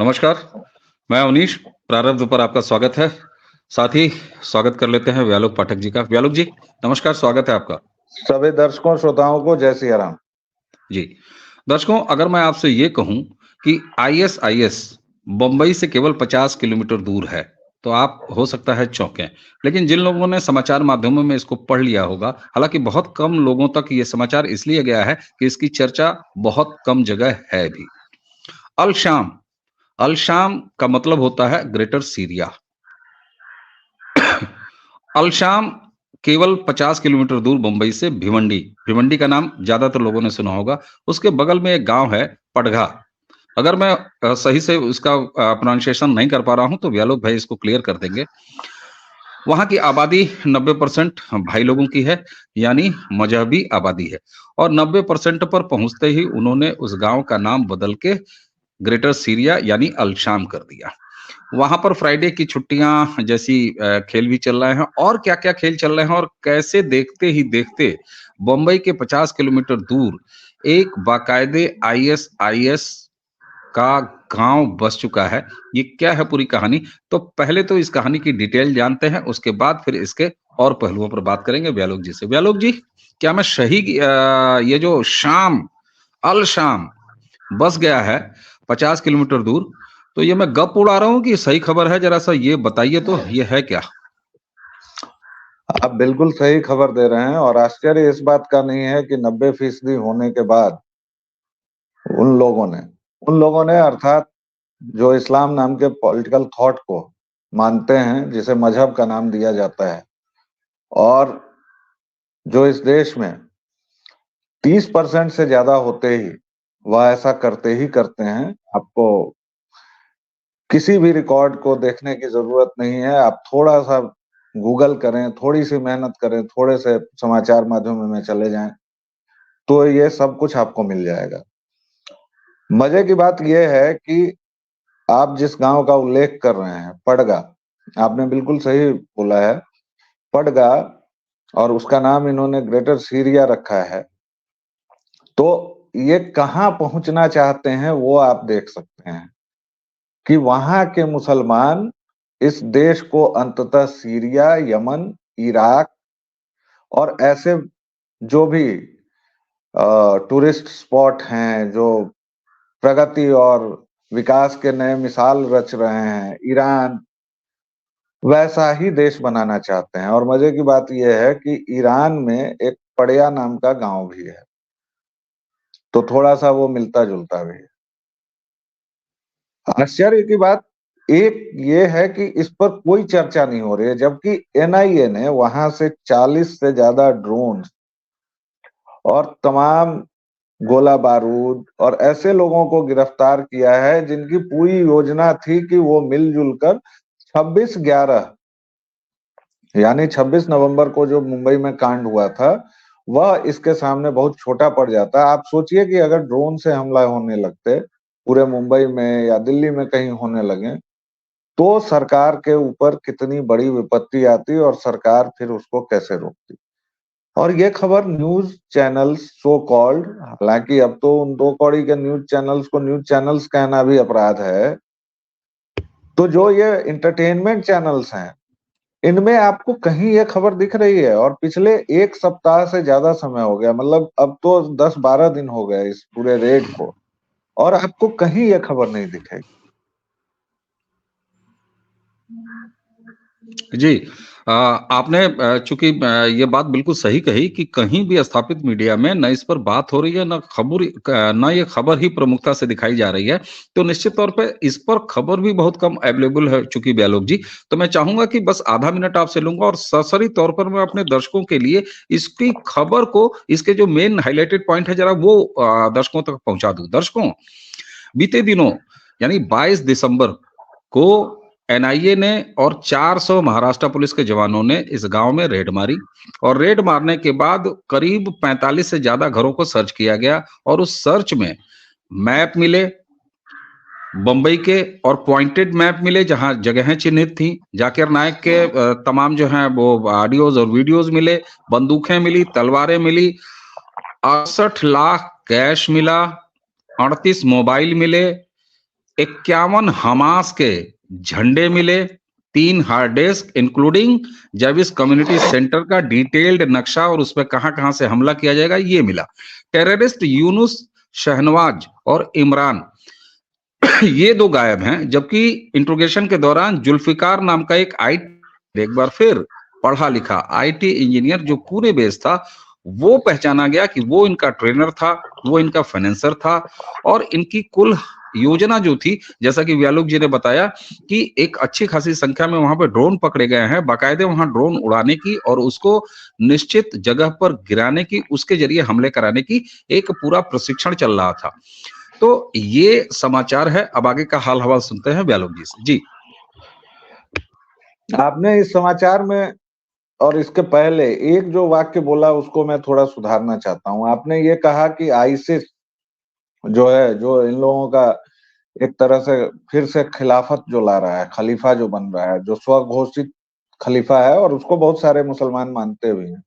नमस्कार, मैं अवनीश। प्रारब्ध पर आपका स्वागत है। साथ ही स्वागत कर लेते हैं व्यालोक पाठक जी का। व्यालोक जी, नमस्कार, स्वागत है आपका। सभी दर्शकों श्रोताओं को जय सिया राम। जी, दर्शकों, अगर मैं आपसे ये कहूँ कि आईएसआईएस बम्बई से केवल 50 किलोमीटर दूर है, तो आप हो सकता है चौंकें। लेकिन जिन लोगों ने समाचार माध्यमों में इसको पढ़ लिया होगा, हालांकि बहुत कम लोगों तक ये समाचार इसलिए गया है कि इसकी चर्चा बहुत कम जगह है भी। अल शाम अल शाम का मतलब होता है ग्रेटर सीरिया। अल शाम केवल 50 किलोमीटर दूर मुंबई से भिवंडी। भिवंडी का नाम ज्यादातर लोगों ने सुना होगा। उसके बगल में एक गांव है, पड़घा। अगर मैं सही से उसका प्रोनाउंसिएशन नहीं कर पा रहा हूं तो व्यालोक भाई इसको क्लियर कर देंगे। वहां की आबादी 90% भाई लोगों की है, यानी मजहबी आबादी है। और 90% पर पहुंचते ही उन्होंने उस गांव का नाम बदल के ग्रेटर सीरिया यानी अल शाम कर दिया। वहां पर फ्राइडे की छुट्टियां जैसी खेल भी चल रहे हैं, और क्या क्या खेल चल रहे हैं, और कैसे देखते ही देखते बम्बई के 50 किलोमीटर दूर एक बाकायदे आईएसआईएस का गांव बस चुका है। ये क्या है पूरी कहानी? तो पहले तो इस कहानी की डिटेल जानते हैं, उसके बाद फिर इसके और पहलुओं पर बात करेंगे व्यालोक जी से। व्यालोक जी, क्या मैं सही ये जो शाम अल शाम बस गया है 50 किलोमीटर दूर, तो ये मैं गप उड़ा रहा हूं कि सही खबर है? जरा सा ये बताइए, तो ये है क्या? आप बिल्कुल सही खबर दे रहे हैं और आश्चर्य इस बात का नहीं है कि 90% होने के बाद उन लोगों ने अर्थात जो इस्लाम नाम के पॉलिटिकल थॉट को मानते हैं, जिसे मजहब का नाम दिया जाता है, और जो इस देश में 30% से ज्यादा होते ही वह ऐसा करते ही करते हैं। आपको किसी भी रिकॉर्ड को देखने की जरूरत नहीं है। आप थोड़ा सा गूगल करें, थोड़ी सी मेहनत करें, थोड़े से समाचार माध्यमों में चले जाएं, तो ये सब कुछ आपको मिल जाएगा। मजे की बात यह है कि आप जिस गांव का उल्लेख कर रहे हैं, पड़गा, आपने बिल्कुल सही बोला है, पड़गा, और उसका नाम इन्होंने ग्रेटर सीरिया रखा है। तो ये कहाँ पहुंचना चाहते हैं वो आप देख सकते हैं कि वहां के मुसलमान इस देश को अंततः सीरिया, यमन, इराक और ऐसे जो भी टूरिस्ट स्पॉट हैं, जो प्रगति और विकास के नए मिसाल रच रहे हैं, ईरान, वैसा ही देश बनाना चाहते हैं। और मजे की बात यह है कि ईरान में एक पड़िया नाम का गांव भी है, तो थोड़ा सा वो मिलता जुलता भी है। आश्चर्य की बात एक ये है कि इस पर कोई चर्चा नहीं हो रही है, जबकि एनआईए ने वहां से 40 से ज्यादा ड्रोन और तमाम गोला बारूद और ऐसे लोगों को गिरफ्तार किया है जिनकी पूरी योजना थी कि वो मिलजुल कर 26/11 यानी 26 नवंबर को जो मुंबई में कांड हुआ था, वह इसके सामने बहुत छोटा पड़ जाता। आप सोचिए कि अगर ड्रोन से हमला होने लगते पूरे मुंबई में या दिल्ली में कहीं होने लगे, तो सरकार के ऊपर कितनी बड़ी विपत्ति आती और सरकार फिर उसको कैसे रोकती। और ये खबर न्यूज चैनल्स सो कॉल्ड, हालांकि अब तो उन दो कौड़ी के न्यूज चैनल्स को न्यूज चैनल्स कहना भी अपराध है, तो जो ये इंटरटेनमेंट चैनल्स हैं, इनमें आपको कहीं ये खबर दिख रही है? और पिछले एक सप्ताह से ज्यादा समय हो गया, मतलब अब तो 10-12 दिन हो गए इस पूरे रेड को, और आपको कहीं ये खबर नहीं दिखेगी। जी, आपने चूंकि ये बात बिल्कुल सही कही कि कहीं भी स्थापित मीडिया में न इस पर बात हो रही है, न ये खबर ही प्रमुखता से दिखाई जा रही है, तो निश्चित तौर पे इस पर खबर भी बहुत कम अवेलेबल है। चूंकि व्यालोक जी, तो मैं चाहूंगा कि बस आधा मिनट आपसे लूंगा और सरसरी तौर पर मैं अपने दर्शकों के लिए इसकी खबर को, इसके जो मेन हाईलाइटेड पॉइंट है, जरा वो दर्शकों तक पहुंचा दूं। दर्शकों, बीते दिनों यानी 22 दिसंबर को एनआईए ने और 400 महाराष्ट्र पुलिस के जवानों ने इस गांव में रेड मारी, और रेड मारने के बाद करीब 45 से ज्यादा घरों को सर्च किया गया, और उस सर्च में मैप मिले बम्बई के, और पॉइंटेड मैप मिले जहां जगहें चिन्हित थी। जाकिर नायक के तमाम जो हैं वो ऑडियोज और वीडियोज मिले, बंदूकें मिली, तलवारें मिली, 68 लाख कैश मिला, 38 मोबाइल मिले, 51 हमास के झंडे मिले, 3 हार्ड डिस्क इंक्लूडिंग जैविस कम्युनिटी सेंटर का डिटेल्ड नक्शा और उसपे कहां-कहां से हमला किया जाएगा ये मिला। टेररिस्ट यूनुस, शहनवाज और इमरान ये 2 गायब हैं, जबकि इंट्रोगेशन के दौरान जुल्फिकार नाम का एक बार फिर पढ़ा-लिखा आईटी इंजीनियर जो पूरे बेस था, वो पहचाना गया कि वो इनका ट्रेनर था, वो इनका फाइनेंसर था और इनकी कुल योजना जो थी, जैसा कि व्यालोक जी ने बताया कि एक अच्छी खासी संख्या में वहां पे ड्रोन पकड़े गए हैं, बाकायदे वहां ड्रोन उड़ाने की और उसको निश्चित जगह पर गिराने की, उसके जरिए हमले कराने की एक पूरा प्रशिक्षण चल रहा था। तो ये समाचार है। अब आगे का हाल हवाल सुनते हैं व्यालोक जी से। जी। आपने इस समाचार में और इसके पहले एक जो वाक्य बोला उसको मैं थोड़ा सुधारना चाहता हूं। आपने ये कहा कि आईसिस जो है, जो इन लोगों का एक तरह से फिर से खिलाफत जो ला रहा है, खलीफा जो बन रहा है, जो स्वघोषित खलीफा है और उसको बहुत सारे मुसलमान मानते भी हैं।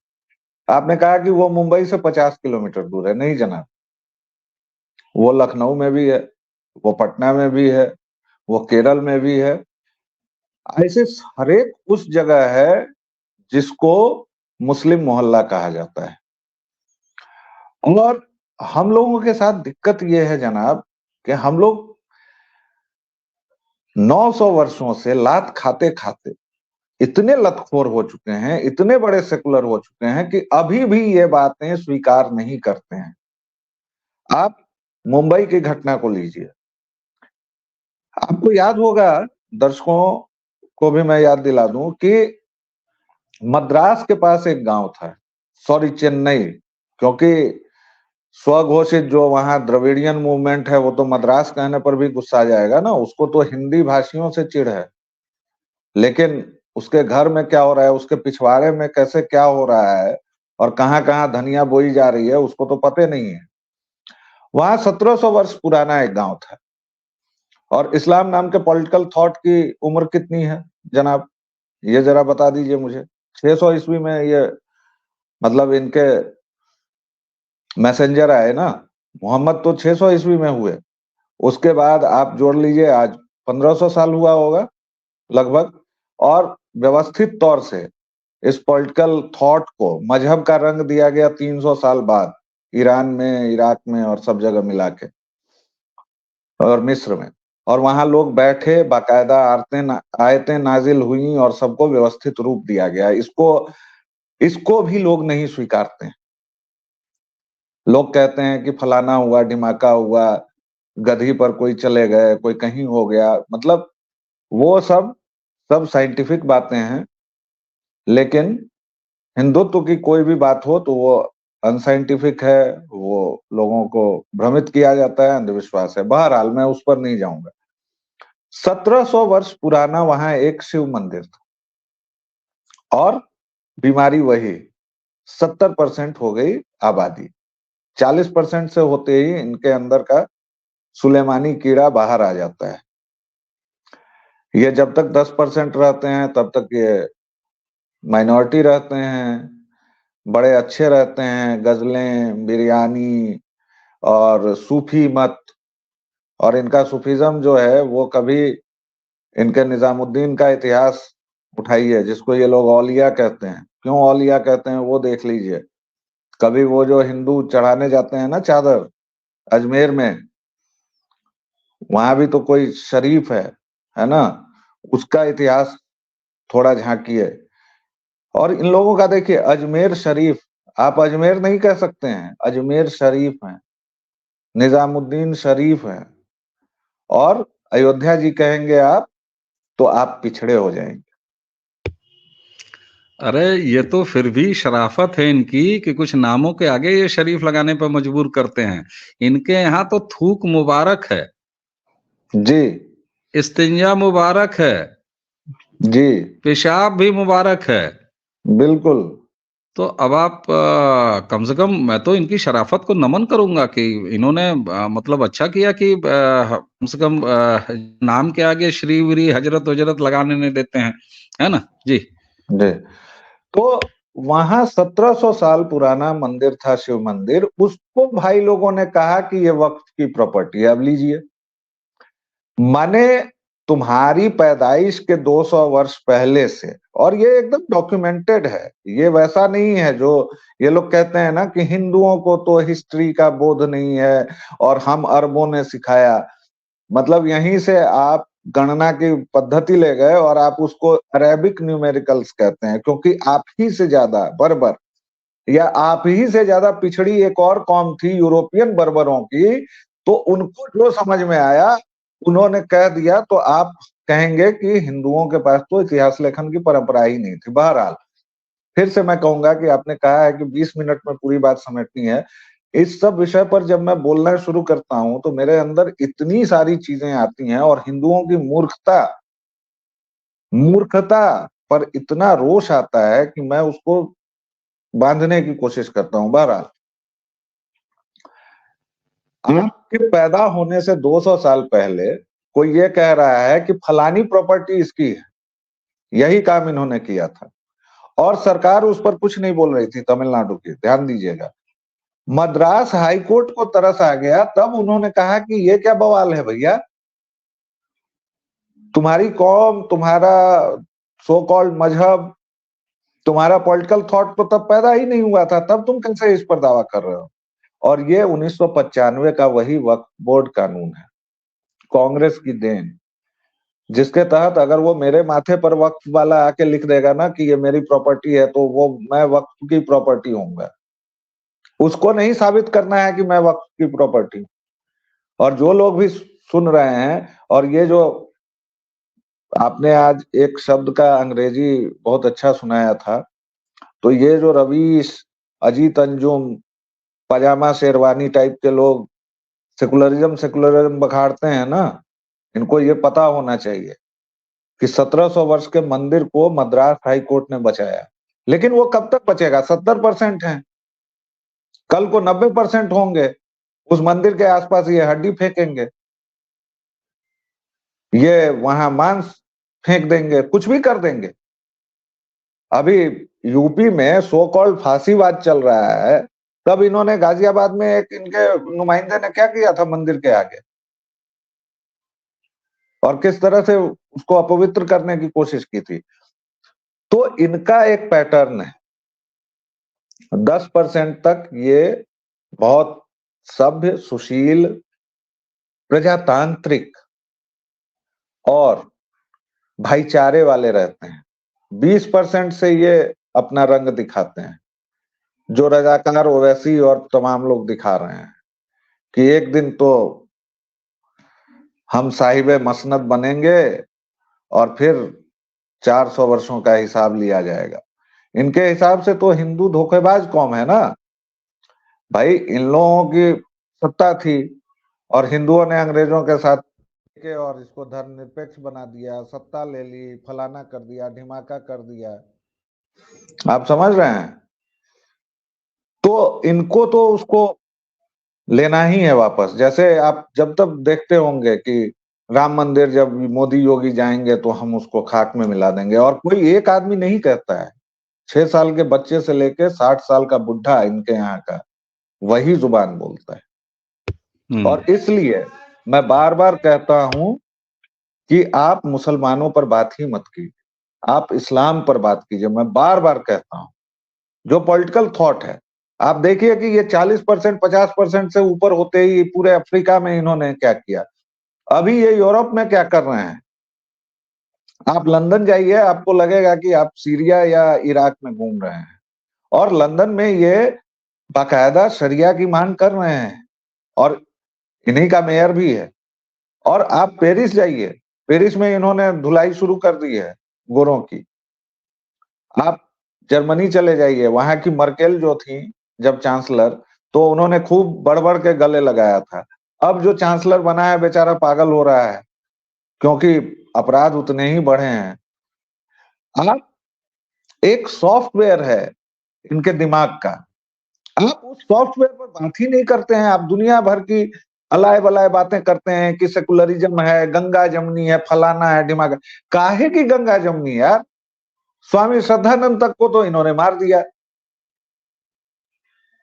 आपने कहा कि वो मुंबई से 50 किलोमीटर दूर है। नहीं जनाब, वो लखनऊ में भी है, वो पटना में भी है, वो केरल में भी है। ऐसे हर एक उस जगह है जिसको मुस्लिम मोहल्ला कहा जाता है। और हम लोगों के साथ दिक्कत ये है जनाब कि हम लोग 900 वर्षों से लात खाते खाते इतने लतखोर हो चुके हैं, इतने बड़े सेकुलर हो चुके हैं कि अभी भी ये बातें स्वीकार नहीं करते हैं। आप मुंबई की घटना को लीजिए, आपको याद होगा, दर्शकों को भी मैं याद दिला दूं कि मद्रास के पास एक गांव था, सॉरी चेन्नई, क्योंकि स्वघोषित जो वहां द्रविडियन मूवमेंट है वो तो मद्रास कहने पर भी गुस्सा आ जाएगा ना, उसको तो हिंदी भाषियों से चिढ़ है। लेकिन उसके घर में क्या हो रहा है, उसके पिछवाड़े में कैसे क्या हो रहा है और कहाँ कहाँ धनिया बोई जा रही है उसको तो पता नहीं है। वहां 1700 वर्ष पुराना एक गांव था। और इस्लाम नाम के पॉलिटिकल थॉट की उम्र कितनी है जनाब, ये जरा बता दीजिए मुझे। 600 ईस्वी में ये, मतलब इनके मैसेंजर आए ना, मोहम्मद तो 600 ईस्वी में हुए। उसके बाद आप जोड़ लीजिए, आज 1500 साल हुआ होगा लगभग। और व्यवस्थित तौर से इस पॉलिटिकल थॉट को मजहब का रंग दिया गया 300 साल बाद, ईरान में, इराक में और सब जगह मिला के, और मिस्र में। और वहां लोग बैठे, बाकायदा आयतें नाजिल हुई और सबको व्यवस्थित रूप दिया गया। इसको इसको भी लोग नहीं स्वीकारते हैं। लोग कहते हैं कि फलाना हुआ, ढिमाका हुआ, गधी पर कोई चले गए, कोई कहीं हो गया, मतलब वो सब सब साइंटिफिक बातें हैं। लेकिन हिंदुत्व की कोई भी बात हो तो वो अनसाइंटिफिक है, वो लोगों को भ्रमित किया जाता है, अंधविश्वास है। बहरहाल मैं उस पर नहीं जाऊंगा। 1700 वर्ष पुराना वहां एक शिव मंदिर था और बीमारी वही, 70% हो गई आबादी। 40% से होते ही इनके अंदर का सुलेमानी कीड़ा बाहर आ जाता है। ये जब तक 10% रहते हैं तब तक ये माइनॉरिटी रहते हैं, बड़े अच्छे रहते हैं, गजलें, बिरयानी और सूफी मत। और इनका सूफीज्म जो है वो कभी, इनके निजामुद्दीन का इतिहास उठाइए, जिसको ये लोग औलिया कहते हैं। क्यों औलिया कहते हैं वो देख लीजिए। कभी वो जो हिंदू चढ़ाने जाते हैं ना चादर अजमेर में, वहां भी तो कोई शरीफ है ना, उसका इतिहास थोड़ा झांकिए। और इन लोगों का देखिए, अजमेर शरीफ, आप अजमेर नहीं कह सकते हैं, अजमेर शरीफ है, निजामुद्दीन शरीफ है। और अयोध्या जी कहेंगे आप तो आप पिछड़े हो जाएंगे। अरे ये तो फिर भी शराफत है इनकी कि कुछ नामों के आगे ये शरीफ लगाने पर मजबूर करते हैं। इनके यहाँ तो थूक मुबारक है, जी इस्तिंजा मुबारक है, जी पेशाब भी मुबारक है। बिल्कुल। तो अब आप कम से कम मैं तो इनकी शराफत को नमन करूंगा कि इन्होंने मतलब अच्छा किया कि कम से कम नाम के आगे श्री वरी हजरत वजरत लगाने नहीं देते हैं, है ना जी। जी, तो वहां 1700 साल पुराना मंदिर था, शिव मंदिर। उसको भाई लोगों ने कहा कि ये वक्फ की प्रॉपर्टी है, अब लीजिए। माने तुम्हारी पैदाइश के 200 वर्ष पहले से, और ये एकदम डॉक्यूमेंटेड है। ये वैसा नहीं है जो ये लोग कहते हैं ना कि हिंदुओं को तो हिस्ट्री का बोध नहीं है और हम अरबों ने सिखाया। मतलब यहीं से आप गणना की पद्धति ले गए और आप उसको अरेबिक न्यूमेरिकल्स कहते हैं, क्योंकि आप ही से ज्यादा बर्बर या आप ही से ज्यादा पिछड़ी एक और कौम थी यूरोपियन बर्बरों की, तो उनको जो समझ में आया उन्होंने कह दिया, तो आप कहेंगे कि हिंदुओं के पास तो इतिहास लेखन की परंपरा ही नहीं थी। बहरहाल फिर से मैं कहूंगा कि आपने कहा है कि 20 मिनट में पूरी बात समेटनी है। इस सब विषय पर जब मैं बोलना शुरू करता हूं तो मेरे अंदर इतनी सारी चीजें आती हैं और हिंदुओं की मूर्खता मूर्खता पर इतना रोष आता है कि मैं उसको बांधने की कोशिश करता हूं। बहरहाल आपके पैदा होने से 200 साल पहले कोई ये कह रहा है कि फलानी प्रॉपर्टी इसकी है, यही काम इन्होंने किया था, और सरकार उस पर कुछ नहीं बोल रही थी। तमिलनाडु की, ध्यान दीजिएगा, मद्रास हाईकोर्ट को तरस आ गया, तब उन्होंने कहा कि ये क्या बवाल है भैया, तुम्हारी कौम, तुम्हारा सो कॉल्ड मजहब, तुम्हारा पॉलिटिकल थॉट तो तब पैदा ही नहीं हुआ था, तब तुम कैसे इस पर दावा कर रहे हो। और ये 1995 का वही वक्फ बोर्ड कानून है, कांग्रेस की देन, जिसके तहत अगर वो मेरे माथे पर वक्फ वाला आके लिख देगा ना कि ये मेरी प्रॉपर्टी है, तो वो मैं वक्फ की प्रॉपर्टी होऊंगा। उसको नहीं साबित करना है कि मैं वक्फ की प्रॉपर्टी हूं। और जो लोग भी सुन रहे हैं, और ये जो आपने आज एक शब्द का अंग्रेजी बहुत अच्छा सुनाया था, तो ये जो रवीश, अजीत अंजुम, पजामा शेरवानी टाइप के लोग सेकुलरिज्म सेकुलरिज्म बखाड़ते हैं ना, इनको ये पता होना चाहिए कि 1700 वर्ष के मंदिर को मद्रास हाई कोर्ट ने बचाया। लेकिन वो कब तक बचेगा? 70% है, कल को 90% होंगे। उस मंदिर के आसपास ये हड्डी फेंकेंगे, ये वहां मांस फेंक देंगे, कुछ भी कर देंगे। अभी यूपी में सो कॉल्ड फांसीवाद चल रहा है, तब इन्होंने गाजियाबाद में एक इनके नुमाइंदे ने क्या किया था मंदिर के आगे, और किस तरह से उसको अपवित्र करने की कोशिश की थी। तो इनका एक पैटर्न है, 10% तक ये बहुत सभ्य, सुशील, प्रजातांत्रिक और भाईचारे वाले रहते हैं। 20% से ये अपना रंग दिखाते हैं, जो रजाकार ओवैसी और तमाम लोग दिखा रहे हैं कि एक दिन तो हम साहिबे मसनद बनेंगे और फिर 400 वर्षों का हिसाब लिया जाएगा। इनके हिसाब से तो हिंदू धोखेबाज कौम है ना भाई। इन लोगों की सत्ता थी और हिंदुओं ने अंग्रेजों के साथ के और इसको धर्मनिरपेक्ष बना दिया, सत्ता ले ली, फलाना कर दिया, ढिमाका कर दिया। आप समझ रहे हैं? तो इनको तो उसको लेना ही है वापस। जैसे आप जब तक देखते होंगे कि राम मंदिर जब मोदी योगी जाएंगे तो हम उसको खाक में मिला देंगे, और कोई एक आदमी नहीं कहता है। 6 साल के बच्चे से लेके 60 साल का बुढ़ा इनके यहाँ का वही जुबान बोलता है। और इसलिए मैं बार बार कहता हूं कि आप मुसलमानों पर बात ही मत कीजिए, आप इस्लाम पर बात कीजिए। मैं बार बार कहता हूं, जो पॉलिटिकल थॉट है, आप देखिए कि ये 40%, 50% से ऊपर होते ही पूरे अफ्रीका में इन्होंने क्या किया। अभी ये यूरोप में क्या कर रहे हैं? आप लंदन जाइए, आपको लगेगा कि आप सीरिया या इराक में घूम रहे हैं। और लंदन में ये बाकायदा शरिया की मांग कर रहे हैं, और इन्हीं का मेयर भी है। और आप पेरिस जाइए, पेरिस में इन्होंने धुलाई शुरू कर दी है गोरों की। आप जर्मनी चले जाइए, वहां की मर्केल जो थी जब चांसलर, तो उन्होंने खूब बढ़ बढ़ के गले लगाया था। अब जो चांसलर बना है बेचारा पागल हो रहा है, क्योंकि अपराध उतने ही बढ़े हैं। आप एक सॉफ्टवेयर है इनके दिमाग का, आप उस सॉफ्टवेयर पर बात ही नहीं करते हैं। आप दुनिया भर की अलाय बलाय बातें करते हैं कि सेकुलरिज्म है, गंगा जमनी है, फलाना है, दिमाग। काहे की गंगा जमनी यार? स्वामी श्रद्धानंद तक को तो इन्होंने मार दिया,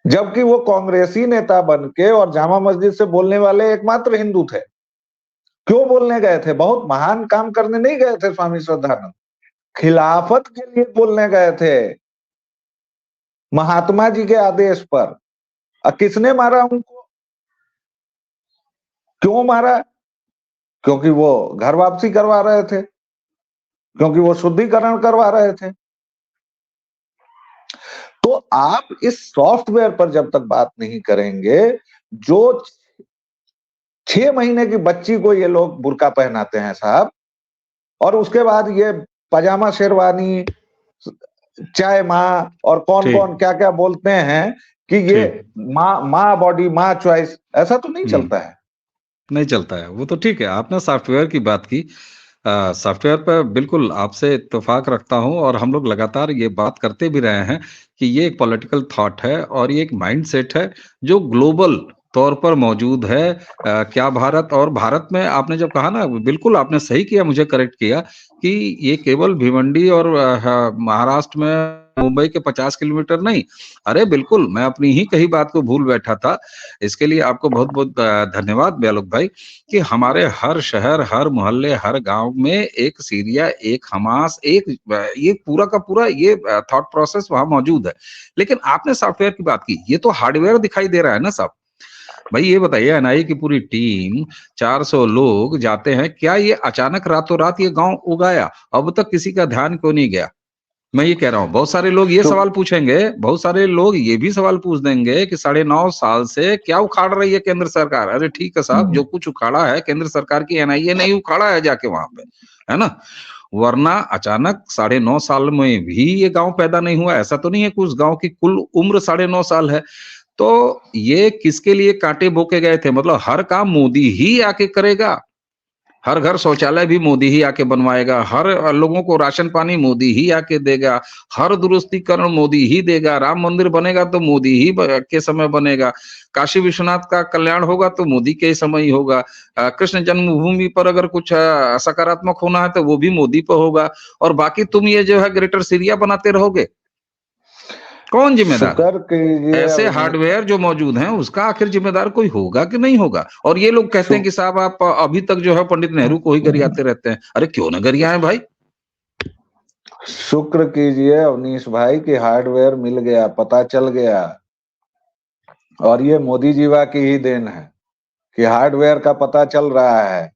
जबकि वो कांग्रेसी नेता बन के और जामा मस्जिद से बोलने वाले एकमात्र हिंदू थे। क्यों बोलने गए थे? बहुत महान काम करने नहीं गए थे स्वामी श्रद्धानंद, खिलाफत के लिए बोलने गए थे, महात्मा जी के आदेश पर। किसने मारा उनको? क्यों मारा? क्योंकि वो घर वापसी करवा रहे थे, क्योंकि वो शुद्धिकरण करवा रहे थे। तो आप इस सॉफ्टवेयर पर जब तक बात नहीं करेंगे, जो 6 महीने की बच्ची को ये लोग बुर्का पहनाते हैं साहब, और उसके बाद ये पजामा शेरवानी, चाय माँ और कौन ठीक कौन क्या क्या बोलते हैं कि ये ठीक। माँ बॉडी माँ चॉइस, ऐसा तो नहीं चलता है। नहीं चलता है वो तो। ठीक है, आपने सॉफ्टवेयर की बात की। सॉफ्टवेयर पर बिल्कुल आपसे इत्तेफाक रखता हूं, और हम लोग लगातार ये बात करते भी रहे हैं कि ये एक पॉलिटिकल थॉट है और ये एक माइंडसेट है जो ग्लोबल तौर पर मौजूद है। क्या भारत, और भारत में आपने जब कहा ना, बिल्कुल आपने सही किया, मुझे करेक्ट किया कि ये केवल भिवंडी और महाराष्ट्र में मुंबई के 50 किलोमीटर नहीं। अरे बिल्कुल, मैं अपनी ही कही बात को भूल बैठा था। इसके लिए आपको बहुत बहुत धन्यवाद ब्यालोक भाई, कि हमारे हर शहर, हर मोहल्ले, हर गांव में एक सीरिया, एक हमास, एक ये पूरा का पूरा ये थॉट प्रोसेस वहां मौजूद है। लेकिन आपने सॉफ्टवेयर की बात की, ये तो हार्डवेयर दिखाई दे रहा है ना साहब। भाई ये बताइए, एनआईए की पूरी टीम, 400 लोग जाते हैं, क्या ये अचानक रातों रात ये गांव उगाया? अब तक किसी का ध्यान क्यों नहीं गया? मैं ये कह रहा हूँ, बहुत सारे लोग ये सवाल पूछेंगे, बहुत सारे लोग ये भी सवाल पूछ देंगे कि 9.5 साल से क्या उखाड़ रही है केंद्र सरकार? अरे ठीक है साहब, जो कुछ उखाड़ा है केंद्र सरकार की एनआईए ने ही उखाड़ा है जाके वहां पे, है ना? वरना अचानक 9.5 साल में भी ये गांव पैदा नहीं हुआ। ऐसा तो नहीं है कि उस गांव की कुल उम्र 9.5 साल है। तो ये किसके लिए कांटे बोके गए थे? मतलब हर काम मोदी ही आके करेगा, हर घर शौचालय भी मोदी ही आके बनवाएगा, हर लोगों को राशन पानी मोदी ही आके देगा, हर दुरुस्तीकरण मोदी ही देगा, राम मंदिर बनेगा तो मोदी ही के समय बनेगा, काशी विश्वनाथ का कल्याण होगा तो मोदी के ही समय ही होगा, कृष्ण जन्मभूमि पर अगर कुछ सकारात्मक होना है तो वो भी मोदी पर होगा, और बाकी तुम ये जो है ग्रेटर सीरिया बनाते रहोगे। कौन जिम्मेदार है? शुक्र कीजिए ऐसे हार्डवेयर जो मौजूद हैं उसका आखिर जिम्मेदार कोई होगा कि नहीं होगा? और ये लोग कहते हैं कि साहब आप अभी तक जो है पंडित नेहरू को ही गरियाते रहते हैं। अरे क्यों ना गरियाएं भाई? शुक्र कीजिए अवनीश भाई कि हार्डवेयर मिल गया, पता चल गया, और ये मोदी जीवा की ही देन है कि हार्डवेयर का पता चल रहा है।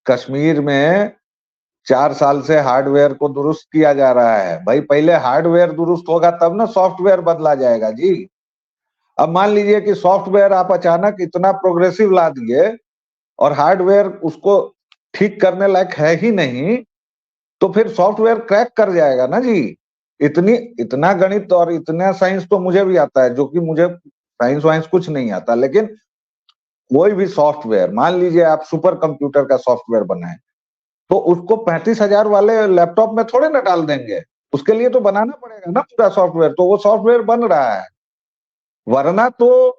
कश्मीर में 4 साल से हार्डवेयर को दुरुस्त किया जा रहा है। भाई पहले हार्डवेयर दुरुस्त होगा तब ना सॉफ्टवेयर बदला जाएगा जी। अब मान लीजिए कि सॉफ्टवेयर आप अचानक इतना प्रोग्रेसिव ला दिए और हार्डवेयर उसको ठीक करने लायक है ही नहीं, तो फिर सॉफ्टवेयर क्रैक कर जाएगा ना जी। इतना गणित और इतना साइंस तो मुझे भी आता है, जो कि मुझे साइंस वाइंस कुछ नहीं आता। लेकिन कोई भी सॉफ्टवेयर, मान लीजिए आप सुपर कंप्यूटर का सॉफ्टवेयर बनाए, तो उसको 35,000 वाले लैपटॉप में थोड़े ना डाल देंगे। उसके लिए तो बनाना पड़ेगा ना पूरा सॉफ्टवेयर। तो वो सॉफ्टवेयर बन रहा है। वरना तो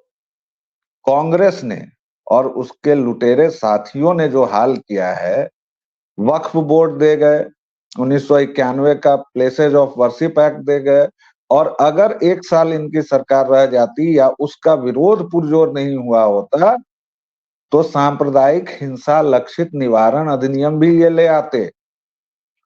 कांग्रेस ने और उसके लुटेरे साथियों ने जो हाल किया है, वक्फ बोर्ड दे गए, 1991 का places of worship act they गए, और अगर 1 साल इनकी सरकार रह जाती या उसका विरोध पुरजोर नहीं हुआ होता, तो सांप्रदायिक हिंसा लक्षित निवारण अधिनियम भी ये ले आते,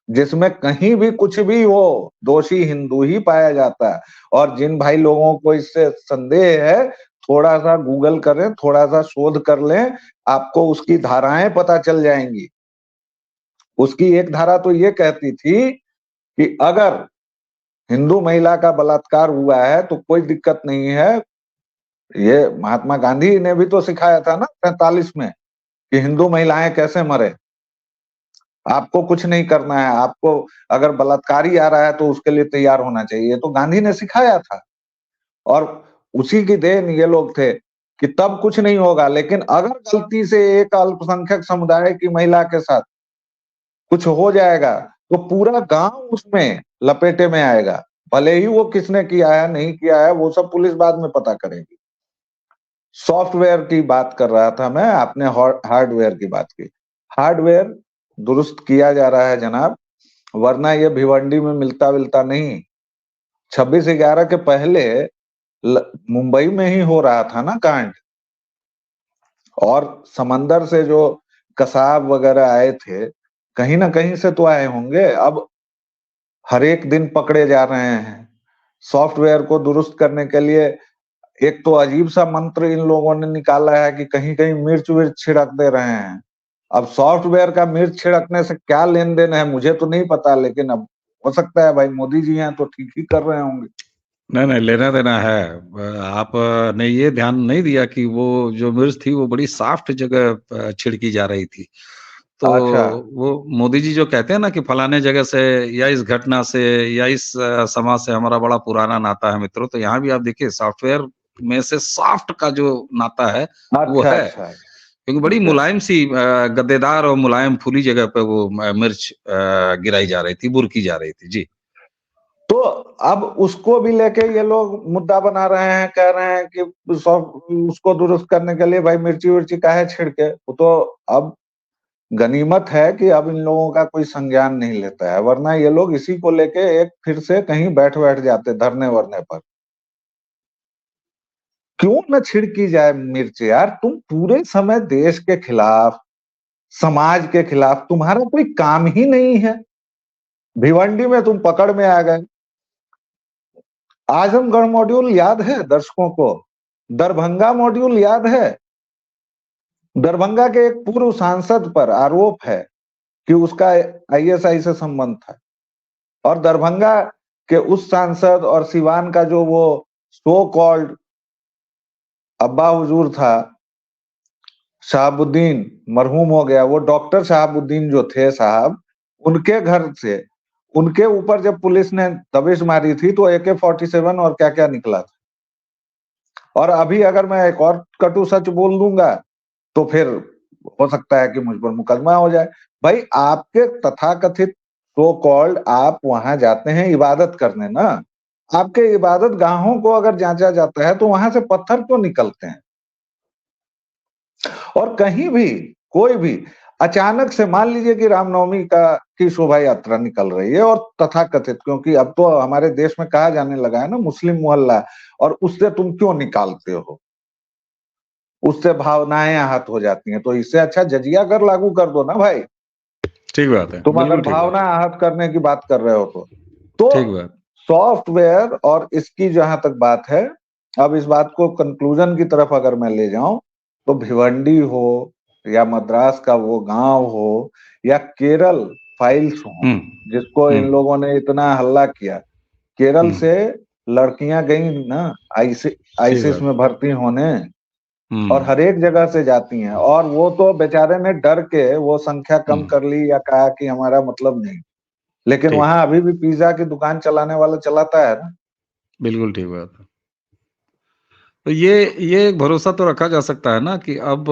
जिसमें कहीं भी कुछ भी हो दोषी हिंदू ही पाया जाता है। और जिन भाई लोगों को इससे संदेह है, थोड़ा सा गूगल करें, थोड़ा सा शोध कर लें, आपको उसकी धाराएं पता चल जाएंगी। उसकी एक धारा तो ये कहती थी कि अगर हिंदू महिला का बलात्कार हुआ है तो कोई दिक्कत नहीं है। ये महात्मा गांधी ने भी तो सिखाया था ना 43 में, कि हिंदू महिलाएं कैसे मरे। आपको कुछ नहीं करना है, आपको अगर बलात्कारी आ रहा है तो उसके लिए तैयार होना चाहिए। तो गांधी ने सिखाया था, और उसी की देन ये लोग थे कि तब कुछ नहीं होगा। लेकिन अगर गलती से एक अल्पसंख्यक समुदाय की महिला के साथ कुछ हो जाएगा, तो पूरा गांव उसमें लपेटे में आएगा। भले ही वो किसने किया है नहीं किया है, वो सब पुलिस बाद में पता करेगी। सॉफ्टवेयर की बात कर रहा था मैं, आपने हार्डवेयर की बात की। हार्डवेयर दुरुस्त किया जा रहा है जनाब, वरना ये भिवंडी में मिलता विलता नहीं। 26/11 के पहले मुंबई में ही हो रहा था ना कांड, और समंदर से जो कसाब वगैरह आए थे, कहीं ना कहीं से तो आए होंगे। अब हर एक दिन पकड़े जा रहे हैं। सॉफ्टवेयर को दुरुस्त करने के लिए एक तो अजीब सा मंत्र इन लोगों ने निकाला है कि कहीं कहीं मिर्च विर्च छिड़क दे रहे हैं। अब सॉफ्टवेयर का मिर्च छिड़कने से क्या लेन देन है मुझे तो नहीं पता, लेकिन अब हो सकता है भाई मोदी जी हैं तो ठीक ही कर रहे होंगे। नहीं नहीं, लेना देना है। आपने ये ध्यान नहीं दिया कि वो जो मिर्च थी वो बड़ी सॉफ्ट जगह छिड़की जा रही थी। तो अच्छा। वो मोदी जी जो कहते हैं ना कि फलाने जगह से या इस घटना से या इस समाज से हमारा बड़ा पुराना नाता है मित्रों, तो यहाँ भी आप देखिए सॉफ्टवेयर में से सॉफ्ट का जो नाता है वो अच्छा है। अच्छा। क्योंकि बड़ी अच्छा मुलायम सी गद्देदार और मुलायम फूली जगह पे वो मिर्च गिराई जा रही थी, बुरकी जा रही थी। जी। तो अब उसको भी लेके ये लोग मुद्दा बना रहे हैं, कह रहे हैं कि उसको दुरुस्त करने के लिए भाई मिर्ची विर्ची काहे छिड़के। वो तो अब गनीमत है कि अब इन लोगों का कोई संज्ञान नहीं लेता है, वरना ये लोग इसी को लेके एक फिर से कहीं बैठ बैठ जाते धरने वरने पर। क्यों न छिड़की जाए मिर्च यार, तुम पूरे समय देश के खिलाफ, समाज के खिलाफ, तुम्हारा कोई काम ही नहीं है। भिवंडी में तुम पकड़ में आ गए। आजमगढ़ मॉड्यूल याद है दर्शकों को? दरभंगा मॉड्यूल याद है? दरभंगा के एक पूर्व सांसद पर आरोप है कि उसका आईएसआई से संबंध था, और दरभंगा के उस सांसद और सिवान का जो वो सो कॉल्ड अब्बा हुजूर था शहाबुद्दीन, मरहूम हो गया, वो डॉक्टर शहाबुद्दीन जो थे साहब, उनके घर से उनके ऊपर जब पुलिस ने दबिश मारी थी तो AK-47 और क्या क्या निकला था। और अभी अगर मैं एक और कटु सच बोल दूंगा तो फिर हो सकता है कि मुझ पर मुकदमा हो जाए। भाई आपके तथाकथित सो कॉल्ड आप वहां जाते हैं इबादत करने ना, आपके इबादत गाहों को अगर जांचा जाता है तो वहां से पत्थर क्यों निकलते हैं? और कहीं भी कोई भी अचानक से मान लीजिए कि रामनवमी की शोभा यात्रा निकल रही है और तथाकथित, क्योंकि अब तो हमारे देश में कहा जाने लगा है ना मुस्लिम मोहल्ला, और उससे तुम क्यों निकालते हो, उससे भावनाएं आहत हो जाती हैं, तो इससे अच्छा जजिया कर लागू कर दो ना भाई। ठीक बात है, तुम अगर बिल्कुल ठीक बात भावना है। आहत करने की बात कर रहे हो तो ठीक बात। सॉफ्टवेयर और इसकी जहां तक बात है, अब इस बात को कंक्लूजन की तरफ अगर मैं ले जाऊं तो भिवंडी हो या मद्रास का वो गांव हो या केरल फाइल्स हो, हुँ, जिसको इन हुँ, लोगों ने इतना हल्ला किया, केरल हुँ, से लड़कियां गई ना ठीक आईसिस बात। में भर्ती होने, और हुँ, हर एक जगह से जाती हैं, और वो तो बेचारे ने डर के वो संख्या हुँ, कम कर ली या कहा कि हमारा मतलब नहीं, लेकिन ठीक, वहां अभी भी पिज्जा की दुकान चलाने वाला चलाता है ना। बिल्कुल ठीक बात है। तो ये एक भरोसा तो रखा जा सकता है ना कि अब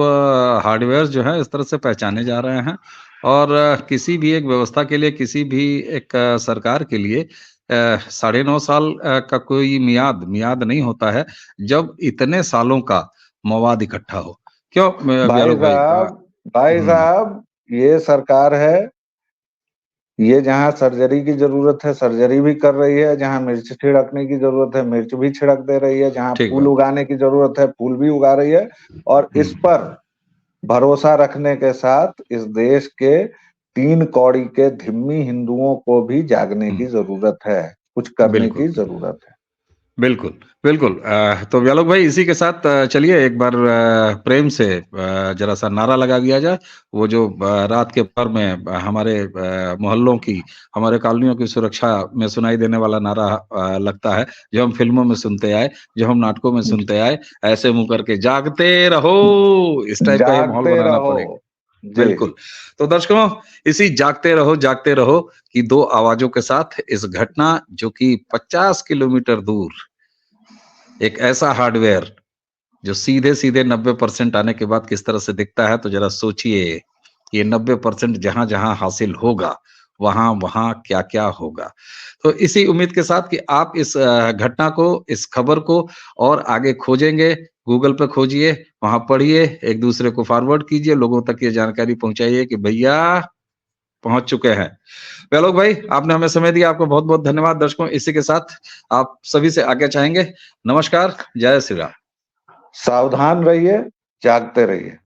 हार्डवेयर जो है इस तरह से पहचाने जा रहे हैं और किसी भी एक व्यवस्था के लिए, किसी भी एक सरकार के लिए 9.5 साल का कोई मियाद नहीं होता है, जब इतने सालों का मवाद इकट्ठा हो। क्यों भाई व्यालोक भाई? साहब, भाई हुँ, साहब, ये सरकार है, ये जहां सर्जरी की जरूरत है सर्जरी भी कर रही है, जहां मिर्च छिड़कने की जरूरत है मिर्च भी छिड़क दे रही है, जहां ठीक फूल बात। उगाने की जरूरत है फूल भी उगा रही है। और हुँ, इस पर भरोसा रखने के साथ इस देश के 3 कौड़ी के धिम्मी हिंदुओं को भी जागने हुँ, की जरूरत है, कुछ करने बिल्कुल। की जरूरत है। बिल्कुल, बिल्कुल। तो व्यालोक भाई इसी के साथ चलिए एक बार प्रेम से ज़रा-सा नारा लगा दिया जाए। वो जो रात के पहर में हमारे मोहल्लों की, हमारे कॉलोनियों की सुरक्षा में सुनाई देने वाला नारा लगता है, जो हम फ़िल्मों में सुनते आए, जो हम नाटकों में सुनते आए, ऐसे मुँह करके जागते रहो, इस टाइप का ये माहौल जागते बनाना रहो। पड़ेगा। जी। बिल्कुल। तो दर्शकों, इसी जागते रहो की 2 आवाज़ों के साथ इस घटना जो कि 50 किलोमीटर दूर एक ऐसा हार्डवेयर जो सीधे-सीधे 90% आने के बाद किस तरह से दिखता है, तो ज़रा सोचिए, ये 90% जहाँ-जहाँ हासिल होगा, वहाँ-वहाँ क्या-क्या होगा। तो इसी उम्मीद के साथ कि आप इस घटना को, इस खबर को और आगे खोजेंगे, गूगल पे खोजिए, वहाँ पढ़िए, एक-दूसरे को फॉरवर्ड कीजिए, लोगों तक ये जानकारी पहुँचाइए कि भैया पहुँच चुके हैं। व्यालोक भाई, आपने हमें समय दिया, आपको बहुत-बहुत धन्यवाद। दर्शकों, इसी के साथ आप सभी से आज्ञा चाहेंगे। नमस्कार, जय श्री राम। सावधान रहिए, जागते रहिए।